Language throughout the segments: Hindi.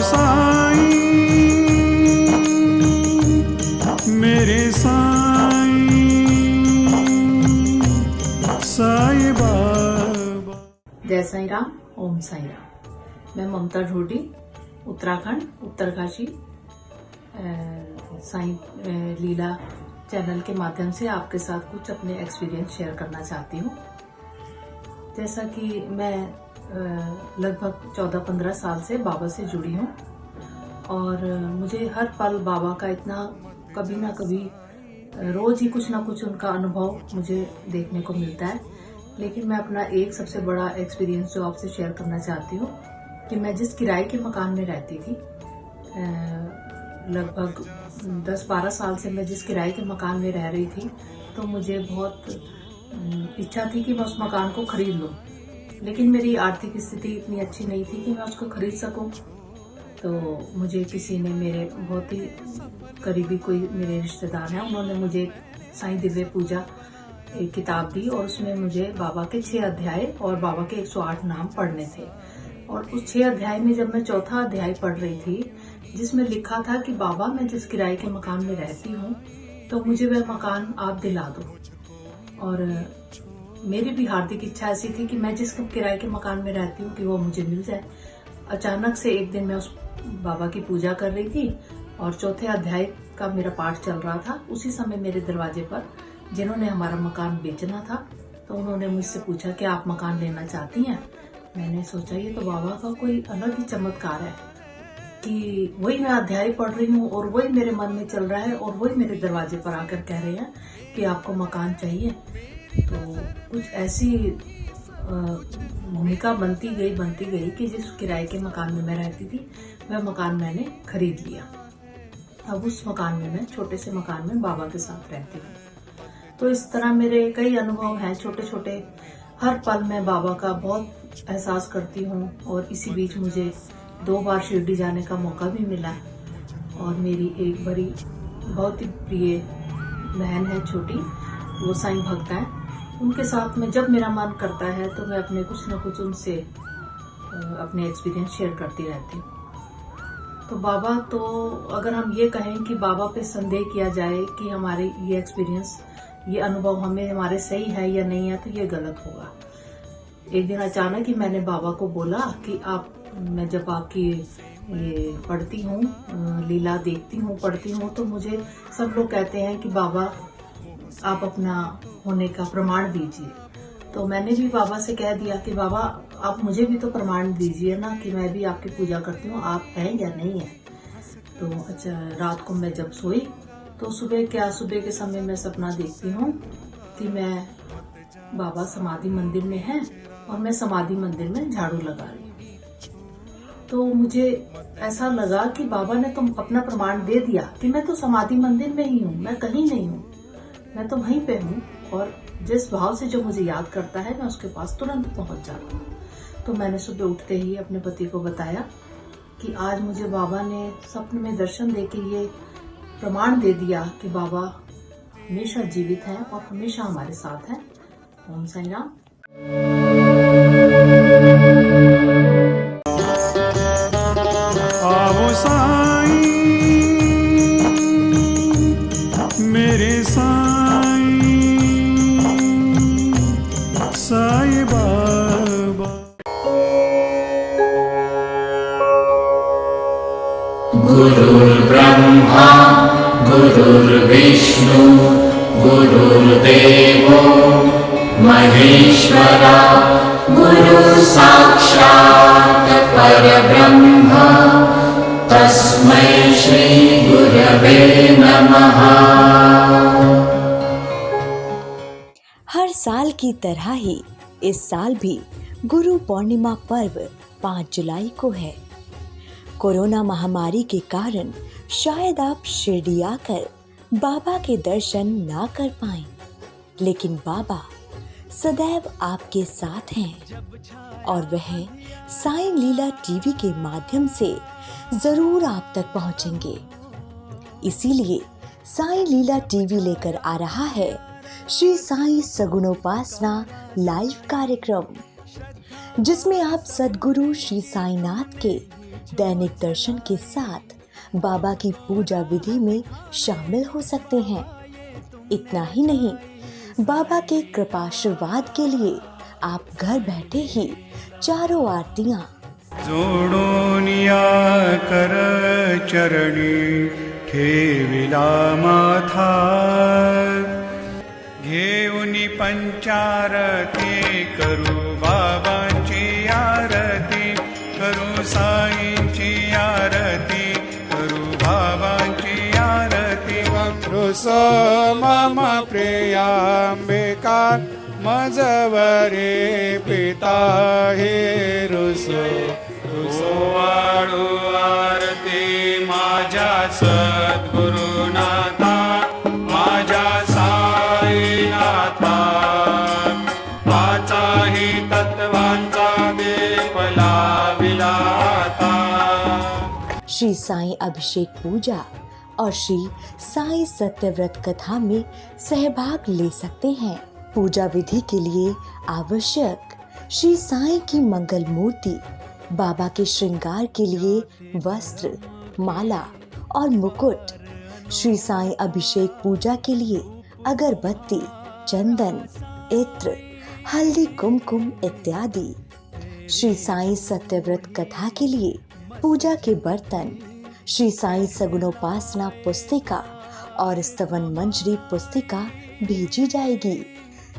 साईं मेरे साईं साईं बाबा। जय साईं राम, ओम साईं राम। मैं ममता ढोडी, उत्तराखंड, उत्तरकाशी साईं लीला चैनल के माध्यम से आपके साथ कुछ अपने एक्सपीरियंस शेयर करना चाहती हूँ। जैसा कि मैं लगभग 14-15 साल से बाबा से जुड़ी हूँ और मुझे हर पल बाबा का इतना कभी ना कभी रोज ही कुछ ना कुछ उनका अनुभव मुझे देखने को मिलता है। लेकिन मैं अपना एक सबसे बड़ा एक्सपीरियंस जो आपसे शेयर करना चाहती हूँ कि मैं जिस किराए के मकान में रहती थी, लगभग 10-12 साल से मैं जिस किराए के मकान में रह रही थी, तो मुझे बहुत इच्छा थी कि मैं उस मकान को खरीद लूं। लेकिन मेरी आर्थिक स्थिति इतनी अच्छी नहीं थी कि मैं उसको खरीद सकूं। तो मुझे किसी ने, मेरे बहुत ही करीबी कोई मेरे रिश्तेदार हैं, उन्होंने मुझे साईं दिव्य पूजा एक किताब दी और उसमें मुझे बाबा के 6 अध्याय और बाबा के 108 नाम पढ़ने थे। और उस 6 अध्याय में जब मैं चौथा अध्याय पढ़ रही थी, जिसमें लिखा था कि बाबा मैं जिस किराए के मकान में रहती हूँ, तो मुझे वह मकान आप दिला दो। और मेरी भी हार्दिक इच्छा ऐसी थी कि मैं जिस किराए के मकान में रहती हूँ कि वो मुझे मिल जाए। अचानक से एक दिन मैं उस बाबा की पूजा कर रही थी और चौथे अध्याय का मेरा पाठ चल रहा था। उसी समय मेरे दरवाजे पर जिन्होंने हमारा मकान बेचना था, तो उन्होंने मुझसे पूछा कि आप मकान लेना चाहती हैं। मैंने सोचा ये तो बाबा का कोई अलग ही चमत्कार है कि वही मैं अध्याय पढ़ रही हूँ और वही मेरे मन में चल रहा है और वही मेरे दरवाजे पर आकर कह रहे हैं कि आपको मकान चाहिए। तो कुछ ऐसी भूमिका बनती गई कि जिस किराए के मकान में मैं रहती थी, वह मकान मैंने खरीद लिया। अब उस मकान में, मैं छोटे से मकान में बाबा के साथ रहती हूँ। तो इस तरह मेरे कई अनुभव हैं, छोटे छोटे। हर पल मैं बाबा का बहुत एहसास करती हूँ। और इसी बीच मुझे 2 बार शिरडी जाने का मौका भी मिला। और मेरी एक बड़ी बहुत ही प्रिय बहन है छोटी, वो साईं भक्त है। उनके साथ में जब मेरा मन करता है तो मैं अपने कुछ न कुछ उनसे अपने एक्सपीरियंस शेयर करती रहती हूँ। तो बाबा, तो अगर हम ये कहें कि बाबा पे संदेह किया जाए कि हमारे ये एक्सपीरियंस, ये अनुभव हमें हमारे सही है या नहीं है, तो ये गलत होगा। एक दिन अचानक ही मैंने बाबा को बोला कि मैं जब आपकी ये पढ़ती हूँ, लीला देखती हूँ, पढ़ती हूँ, तो मुझे सब लोग कहते हैं कि बाबा आप अपना होने का प्रमाण दीजिए। तो मैंने भी बाबा से कह दिया कि बाबा आप मुझे भी तो प्रमाण दीजिए ना कि मैं भी आपकी पूजा करती हूँ, आप हैं या नहीं है। तो अच्छा, रात को मैं जब सोई तो सुबह के समय मैं सपना देखती हूँ कि मैं बाबा समाधि मंदिर में हैं और मैं समाधि मंदिर में झाड़ू लगा रही हूँ। तो मुझे ऐसा लगा कि बाबा ने तो अपना प्रमाण दे दिया कि मैं तो समाधि मंदिर में ही हूँ, मैं कहीं नहीं हूँ, मैं तो वहीं पे हूँ। और जिस भाव से जो मुझे याद करता है, मैं उसके पास तुरंत पहुंच जाता हूँ। तो मैंने सुबह उठते ही अपने पति को बताया कि आज मुझे बाबा ने सपने में दर्शन देके ये प्रमाण दे दिया कि बाबा हमेशा जीवित हैं और हमेशा हमारे साथ हैं। ओम साईं राम। आओ साईं मेरे साईं साईं बाबा। गुरुर्ब्रह्मा गुरुर्विष्णु गुरुर्देवो महेश्वरा, गुरु साक्षात् परब्रह्म तस्मै श्री गुरवे नमः। हर साल की तरह ही इस साल भी गुरु पूर्णिमा पर्व 5 जुलाई को है। कोरोना महामारी के कारण शायद आप शिरडी आकर बाबा के दर्शन ना कर पाएं, लेकिन बाबा सदैव आपके साथ हैं और वह साईं लीला टीवी के माध्यम से जरूर आप तक पहुंचेंगे। इसीलिए साईं लीला टीवी लेकर आ रहा है श्री साईं सगुणोपासना लाइव कार्यक्रम, जिसमें आप सद्गुरु श्री साईनाथ के दैनिक दर्शन के साथ बाबा की पूजा विधि में शामिल हो सकते हैं। इतना ही नहीं, बाबा के कृपाशीर्वाद के लिए आप घर बैठे ही चारों आरतियां जोडून या कर चरणी ठेविला माथा घेऊन पंचारती करू बाबांची आरती करू साईंची आरती करू बाबांची आरती वक्रुस मम प्रियांबिका मजवरे पिता हे रुसो वाळू आरती माझ्या सद्गुरुनाथा माझ्या साईनाथा वाचाही तत्वांचा देपला विलाता। श्री साईं अभिषेक पूजा और श्री साईं सत्यव्रत कथा में सहभाग ले सकते हैं। पूजा विधि के लिए आवश्यक श्री साईं की मंगल मूर्ति, बाबा के श्रृंगार के लिए वस्त्र, माला और मुकुट, श्री साईं अभिषेक पूजा के लिए अगरबत्ती, चंदन, इत्र, हल्दी, कुमकुम इत्यादि, श्री साईं सत्यव्रत कथा के लिए पूजा के बर्तन, श्री साईं सगुणोपासना पुस्तिका और स्तवन मंजरी पुस्तिका भेजी जाएगी।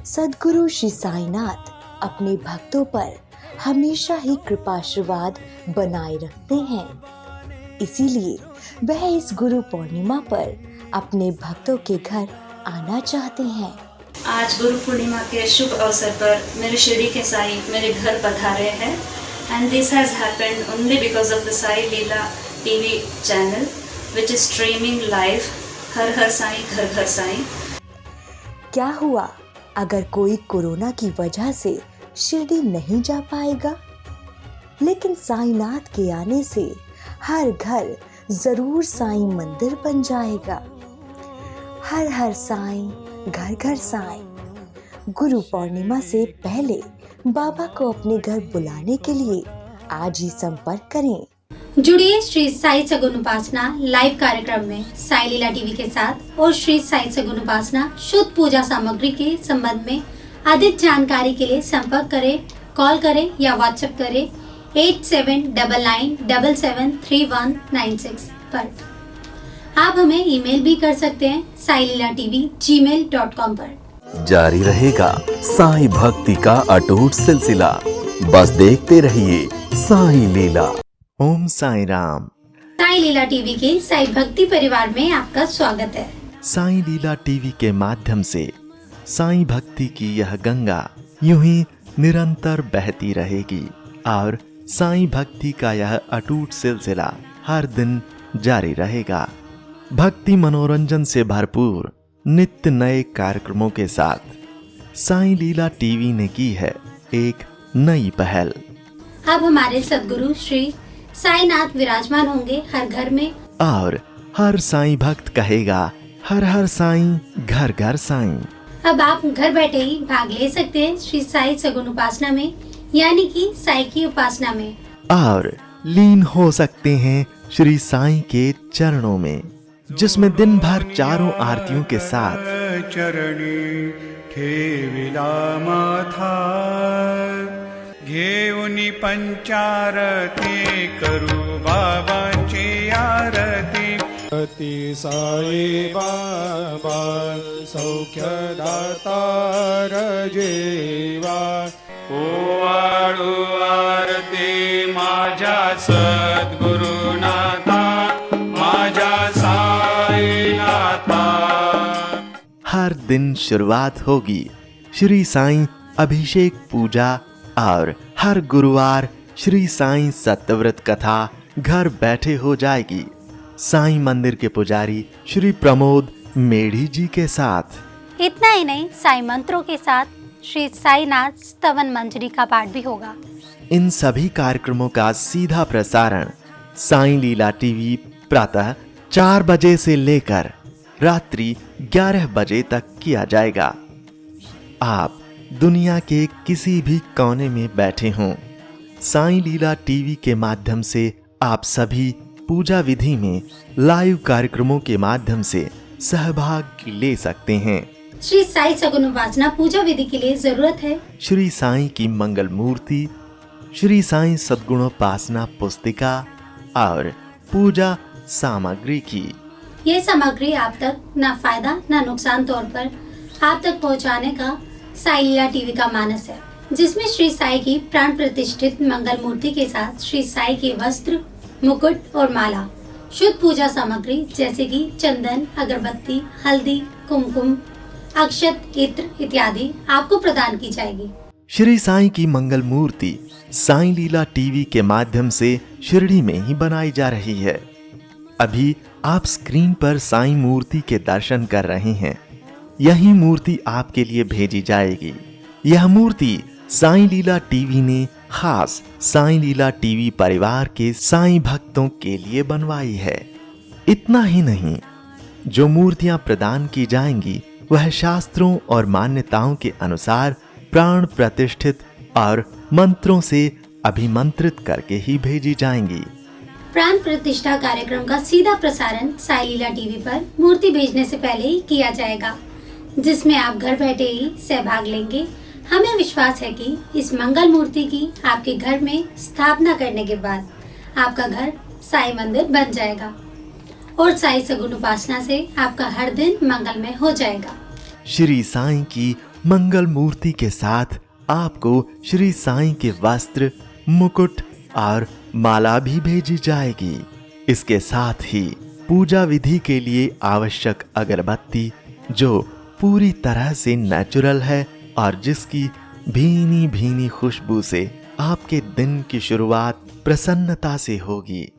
सद्गुरु श्री साईनाथ अपने भक्तों पर हमेशा ही कृपाशीर्वाद बनाए रखते हैं, इसीलिए वह इस गुरु पूर्णिमा पर अपने भक्तों के घर आना चाहते हैं। आज गुरु पूर्णिमा के शुभ अवसर पर मेरे शिरडी के साईं मेरे घर पधारे हैं and this has happened only because of the Sai Leela TV channel which is streaming live हर हर साईं घर घर साईं। क्या हुआ अगर कोई कोरोना की वजह से शिरडी नहीं जा पाएगा? लेकिन साईनाथ के आने से हर घर जरूर साईं मंदिर बन जाएगा। हर हर साईं घर घर साईं। गुरु पूर्णिमा से पहले बाबा को अपने घर बुलाने के लिए आज ही संपर्क करें। जुड़िए श्री साई सगुन उपासना लाइव कार्यक्रम में साई लीला टीवी के साथ और श्री साई सगुन उपासना शुद्ध पूजा सामग्री के संबंध में अधिक जानकारी के लिए संपर्क करें, कॉल करें या व्हाट्सएप करें 8799773196 पर। आप हमें ईमेल भी कर सकते हैं sailila.tv@gmail.com पर। जारी रहेगा साई भक्ति का अटूट सिलसिला। बस देखते रहिए साई लीला। ओम साई राम। साई लीला टीवी के साई भक्ति परिवार में आपका स्वागत है। साई लीला टीवी के माध्यम से साई भक्ति की यह गंगा यूं ही निरंतर बहती रहेगी और साई भक्ति का यह अटूट सिलसिला हर दिन जारी रहेगा। भक्ति मनोरंजन से भरपूर नित्य नए कार्यक्रमों के साथ साई लीला टीवी ने की है एक नई पहल। अब हमारे सद्गुरु श्री साईनाथ विराजमान होंगे हर घर में और हर साई भक्त कहेगा हर हर साईं घर घर साईं। अब आप घर बैठे ही भाग ले सकते हैं श्री साई सगुन उपासना में, यानी कि साई की उपासना में, और लीन हो सकते हैं श्री साईं के चरणों में, जिसमें दिन भर चारों आरतियों के साथ चरणी ठेविला माथा घेऊनी पंचारती करू बाबांची आरती अति साई बाबा सौख्यदाता रजेवा ओवाळू आरती माझ्या सद्गुरुनाथा माझ्या साईनाथा। हर दिन शुरुआत होगी श्री साईं अभिषेक पूजा और हर गुरुवार श्री साईं सत्यव्रत कथा घर बैठे हो जाएगी साईं मंदिर के पुजारी श्री प्रमोद मेढ़ी जी के साथ। इतना ही नहीं, साई मंत्रों के साथ श्री साईनाथ स्तवन मंजरी का पाठ भी होगा। इन सभी कार्यक्रमों का सीधा प्रसारण साईं लीला टीवी प्रातः 4 बजे से लेकर रात्रि 11 बजे तक किया जाएगा। आप दुनिया के किसी भी कोने में बैठे हों, साईं लीला टीवी के माध्यम से आप सभी पूजा विधि में लाइव कार्यक्रमों के माध्यम से सहभाग ले सकते हैं। श्री साई सगुन उपासना पूजा विधि के लिए जरूरत है श्री साईं की मंगल मूर्ति, श्री साईं सद्गुणोपासना पुस्तिका और पूजा सामग्री की। ये सामग्री आप तक न फायदा न नुकसान तौर पर आप तक पहुंचाने का साई लीला टीवी का मानस है, जिसमें श्री साई की प्राण प्रतिष्ठित मंगल मूर्ति के साथ श्री साई के वस्त्र, मुकुट और माला, शुद्ध पूजा सामग्री जैसे कि चंदन, अगरबत्ती, हल्दी, कुमकुम, अक्षत, इत्र इत्यादि आपको प्रदान की जाएगी। श्री साईं की मंगल मूर्ति साईं लीला टीवी के माध्यम से शिरडी में ही बनाई जा रही है। अभी आप स्क्रीन पर साईं मूर्ति के दर्शन कर रहे हैं। यही मूर्ति आपके लिए भेजी जाएगी। यह मूर्ति साईं लीला टीवी ने खास साईं लीला टीवी परिवार के साईं भक्तों के लिए बनवाई है। इतना ही नहीं, जो मूर्तियां प्रदान की जाएंगी वह शास्त्रों और मान्यताओं के अनुसार प्राण प्रतिष्ठित और मंत्रों से अभिमंत्रित करके ही भेजी जाएंगी। प्राण प्रतिष्ठा कार्यक्रम का सीधा प्रसारण साई लीला टीवी पर मूर्ति भेजने से पहले ही किया जाएगा, जिसमें आप घर बैठे ही सहभाग लेंगे। हमें विश्वास है कि इस मंगल मूर्ति की आपके घर में स्थापना करने के बाद आपका घर साई मंदिर बन जाएगा और साई सगुन उपासना से आपका हर दिन मंगलमय हो जाएगा। श्री साईं की मंगल मूर्ति के साथ आपको श्री साईं के वस्त्र, मुकुट और माला भी भेजी जाएगी। इसके साथ ही पूजा विधि के लिए आवश्यक अगरबत्ती, जो पूरी तरह से नेचुरल है और जिसकी भीनी भीनी खुशबू से आपके दिन की शुरुआत प्रसन्नता से होगी।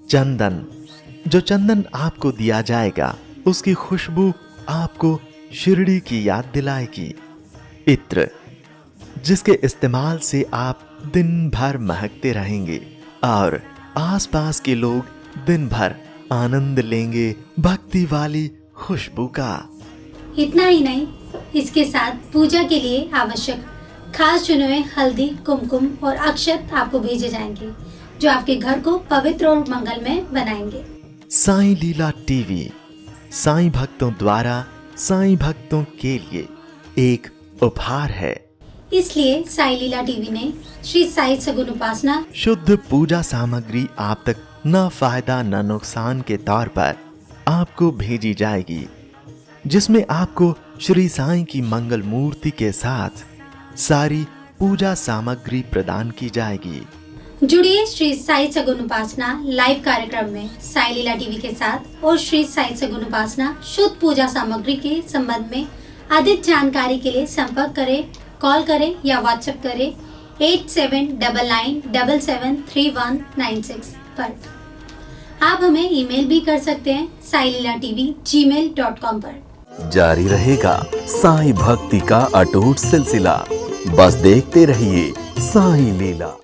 चंदन, जो चंदन आपको दिया जाएगा उसकी खुशबू आपको शिरडी की याद दिलाएगी। इत्र, जिसके इस्तेमाल से आप दिन भर महकते रहेंगे और आसपास के लोग दिन भर आनंद लेंगे भक्ति वाली खुशबू का। इतना ही नहीं, इसके साथ पूजा के लिए आवश्यक खास चुने हुए हल्दी, कुमकुम और अक्षत आपको भेजे जाएंगे, जो आपके घर को पवित्र और मंगलमय बनाएंगे। साईं लीला टीवी साईं भक्तों द्वारा साईं भक्तों के लिए एक उपहार है। इसलिए साई लीला टीवी ने श्री साई सगुन उपासना शुद्ध पूजा सामग्री आप तक न फायदा न नुकसान के तौर पर आपको भेजी जाएगी, जिसमें आपको श्री साईं की मंगल मूर्ति के साथ सारी पूजा सामग्री प्रदान की जाएगी। जुड़िए श्री साई सगुन उपासना लाइव कार्यक्रम में साई लीला टीवी के साथ और श्री साई सगुन उपासना शुद्ध पूजा सामग्री के संबंध में अधिक जानकारी के लिए संपर्क करें, कॉल करें या व्हाट्सएप करें 8799773196 पर। आप हमें ईमेल भी कर सकते हैं saililatv@gmail.com पर। जारी रहेगा साईं भक्ति का अटूट सिलसिला। बस देखते रहिए साईं लीला।